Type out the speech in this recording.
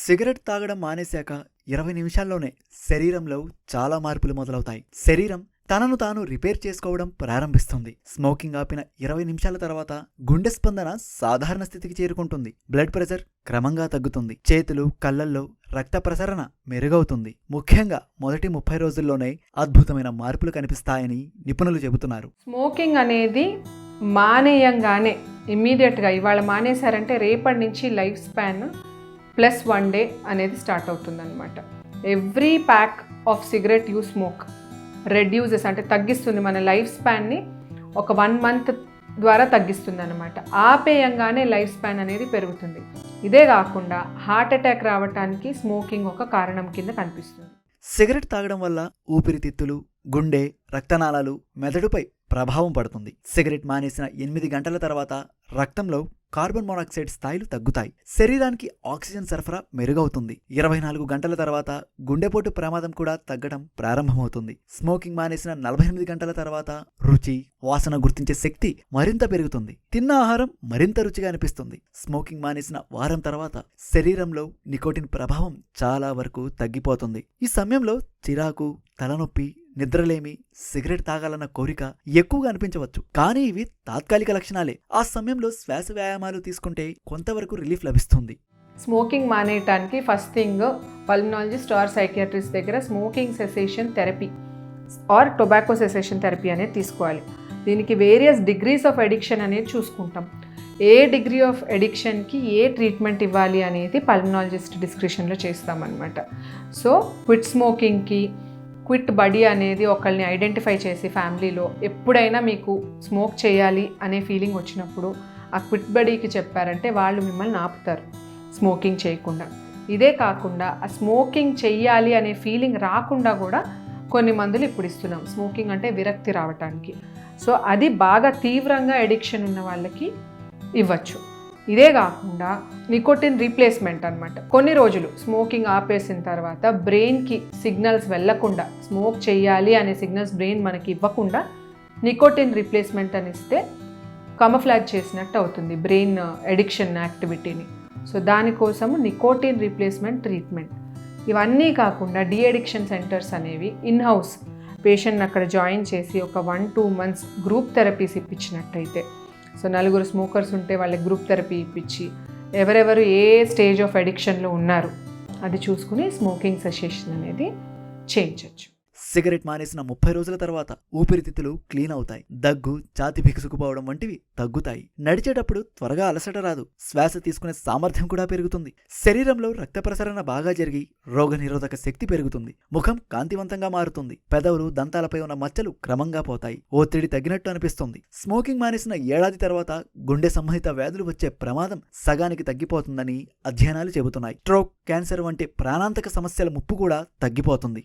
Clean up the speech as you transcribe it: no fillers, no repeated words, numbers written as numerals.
Cigarette తాగడం మానేశాక 20 నిమిషాల్లోనే శరీరంలో చాలా మార్పులు మొదలవుతాయి. శరీరం తనను తాను రిపేర్ చేసుకోవడం ప్రారంభిస్తుంది. స్మోకింగ్ ఆపిన 20 నిమిషాల తర్వాత గుండె స్పందన సాధారణ స్థితికి చేరుకుంటుంది. బ్లడ్ ప్రెషర్ క్రమంగా తగ్గుతుంది. చేతులు, కళ్లల్లో రక్త ప్రసరణ మెరుగవుతుంది. ముఖ్యంగా మొదటి 30 రోజుల్లోనే అద్భుతమైన మార్పులు కనిపిస్తాయని నిపుణులు చెబుతున్నారు. స్మోకింగ్ అనేది మానేయంగానే ఇమ్మీడియట్గా ఇవాళ మానేశారంటే రేపటి నుంచి లైఫ్ స్పాన్ +1 డే అనేది స్టార్ట్ అవుతుందన్నమాట. Every pack of cigarette you smoke reduces అంటే తగ్గిస్తుంది మన లైఫ్ స్పాన్ని ఒక 1 మంత్ ద్వారా తగ్గిస్తుంది అనమాట. ఆపేయంగానే లైఫ్ స్పాన్ అనేది పెరుగుతుంది. ఇదే కాకుండా హార్ట్ అటాక్ రావడానికి స్మోకింగ్ ఒక కారణం కింద కనిపిస్తుంది. సిగరెట్ తాగడం వల్ల ఊపిరితిత్తులు, గుండె, రక్తనాళాలు, మెదడుపై ప్రభావం పడుతుంది. సిగరెట్ మానేసిన 8 గంటల తర్వాత రక్తంలో కార్బన్ మోనాక్సైడ్ స్థాయిలు తగ్గుతాయి. శరీరానికి ఆక్సిజన్ సరఫరా మెరుగవుతుంది. 24 గంటల తర్వాత గుండెపోటు ప్రమాదం కూడా తగ్గడం ప్రారంభమవుతుంది. స్మోకింగ్ మానేసిన 48 గంటల తర్వాత రుచి, వాసన గుర్తించే శక్తి మరింత పెరుగుతుంది. తిన్న ఆహారం మరింత రుచిగా అనిపిస్తుంది. స్మోకింగ్ మానేసిన వారం తర్వాత శరీరంలో నికోటిన్ ప్రభావం చాలా వరకు తగ్గిపోతుంది. ఈ సమయంలో చిరాకు, తలనొప్పి, నిద్రలేమి, సిగరెట్ తాగాలన్న కోరిక ఎక్కువగా అనిపించవచ్చు. కానీ ఇవి తాత్కాలిక లక్షణాలే. ఆ సమయంలో శ్వాస వ్యాయామాలు తీసుకుంటే కొంతవరకు రిలీఫ్ లభిస్తుంది. స్మోకింగ్ మానేయటానికి first thing pulmonologist or psychiatrist దగ్గర smoking cessation therapy or tobacco cessation therapy అనేది తీసుకోవాలి. దీనికి వేరియస్ డిగ్రీస్ ఆఫ్ అడిక్షన్ అనేది చూసుకుంటాం. ఏ డిగ్రీ ఆఫ్ అడిక్షన్కి ఏ ట్రీట్మెంట్ ఇవ్వాలి అనేది పల్మనాలజిస్ట్ డిస్క్రిప్షన్లో చేస్తామన్నమాట. సో క్విట్ స్మోకింగ్కి క్విట్ బడీ అనేది ఒకళ్ళని ఐడెంటిఫై చేసి ఫ్యామిలీలో ఎప్పుడైనా మీకు స్మోక్ చేయాలి అనే ఫీలింగ్ వచ్చినప్పుడు ఆ క్విట్ బడీకి చెప్పారంటే వాళ్ళు మిమ్మల్ని ఆపుతారు స్మోకింగ్ చేయకుండా. ఇదే కాకుండా ఆ స్మోకింగ్ చెయ్యాలి అనే ఫీలింగ్ రాకుండా కూడా కొన్ని మందులు ఇప్పుడు ఇస్తున్నాం స్మోకింగ్ అంటే విరక్తి రావటానికి. సో అది బాగా తీవ్రంగా అడిక్షన్ ఉన్న వాళ్ళకి ఇవ్వచ్చు. ఇదే కాకుండా నికోటిన్ రీప్లేస్మెంట్ అనమాట. కొన్ని రోజులు స్మోకింగ్ ఆపేసిన తర్వాత బ్రెయిన్కి సిగ్నల్స్ వెళ్లకుండా స్మోక్ చేయాలి అనే సిగ్నల్స్ బ్రెయిన్ మనకి ఇవ్వకుండా నికోటిన్ రీప్లేస్మెంట్ అని ఇస్తే కమఫ్లాజ్ చేసినట్టు అవుతుంది బ్రెయిన్ అడిక్షన్ యాక్టివిటీని. సో దానికోసము నికోటిన్ రీప్లేస్మెంట్ ట్రీట్మెంట్. ఇవన్నీ కాకుండా డీ అడిక్షన్ సెంటర్స్ అనేవి ఇన్ హౌస్ పేషెంట్ని అక్కడ జాయిన్ చేసి ఒక 1-2 మంత్స్ గ్రూప్ థెరపీస్ ఇప్పించినట్టయితే, సో 4 స్మోకర్స్ ఉంటే వాళ్ళకి గ్రూప్ థెరపీ ఇప్పించి ఎవరెవరు ఏ స్టేజ్ ఆఫ్ అడిక్షన్లో ఉన్నారు అది చూసుకుని స్మోకింగ్ సెసేషన్ అనేది చేయించవచ్చు. సిగరెట్ మానేసిన 30 రోజుల తర్వాత ఊపిరితిత్తులు క్లీన్ అవుతాయి. దగ్గు, ఛాతీ బిగుసుకుపోవడం వంటివి తగ్గుతాయి. నడిచేటప్పుడు త్వరగా అలసట రాదు. శ్వాస తీసుకునే సామర్థ్యం కూడా పెరుగుతుంది. శరీరంలో రక్త ప్రసరణ బాగా జరిగి రోగనిరోధక శక్తి పెరుగుతుంది. ముఖం కాంతివంతంగా మారుతుంది. పెదవులు, దంతాలపై ఉన్న మచ్చలు క్రమంగా పోతాయి. ఒత్తిడి తగ్గినట్టు అనిపిస్తుంది. స్మోకింగ్ మానేసిన ఏడాది తర్వాత గుండె సంబంధిత వ్యాధులు వచ్చే ప్రమాదం సగానికి తగ్గిపోతుందని అధ్యయనాలు చెబుతున్నాయి. స్ట్రోక్, క్యాన్సర్ వంటి ప్రాణాంతక సమస్యల ముప్పు కూడా తగ్గిపోతుంది.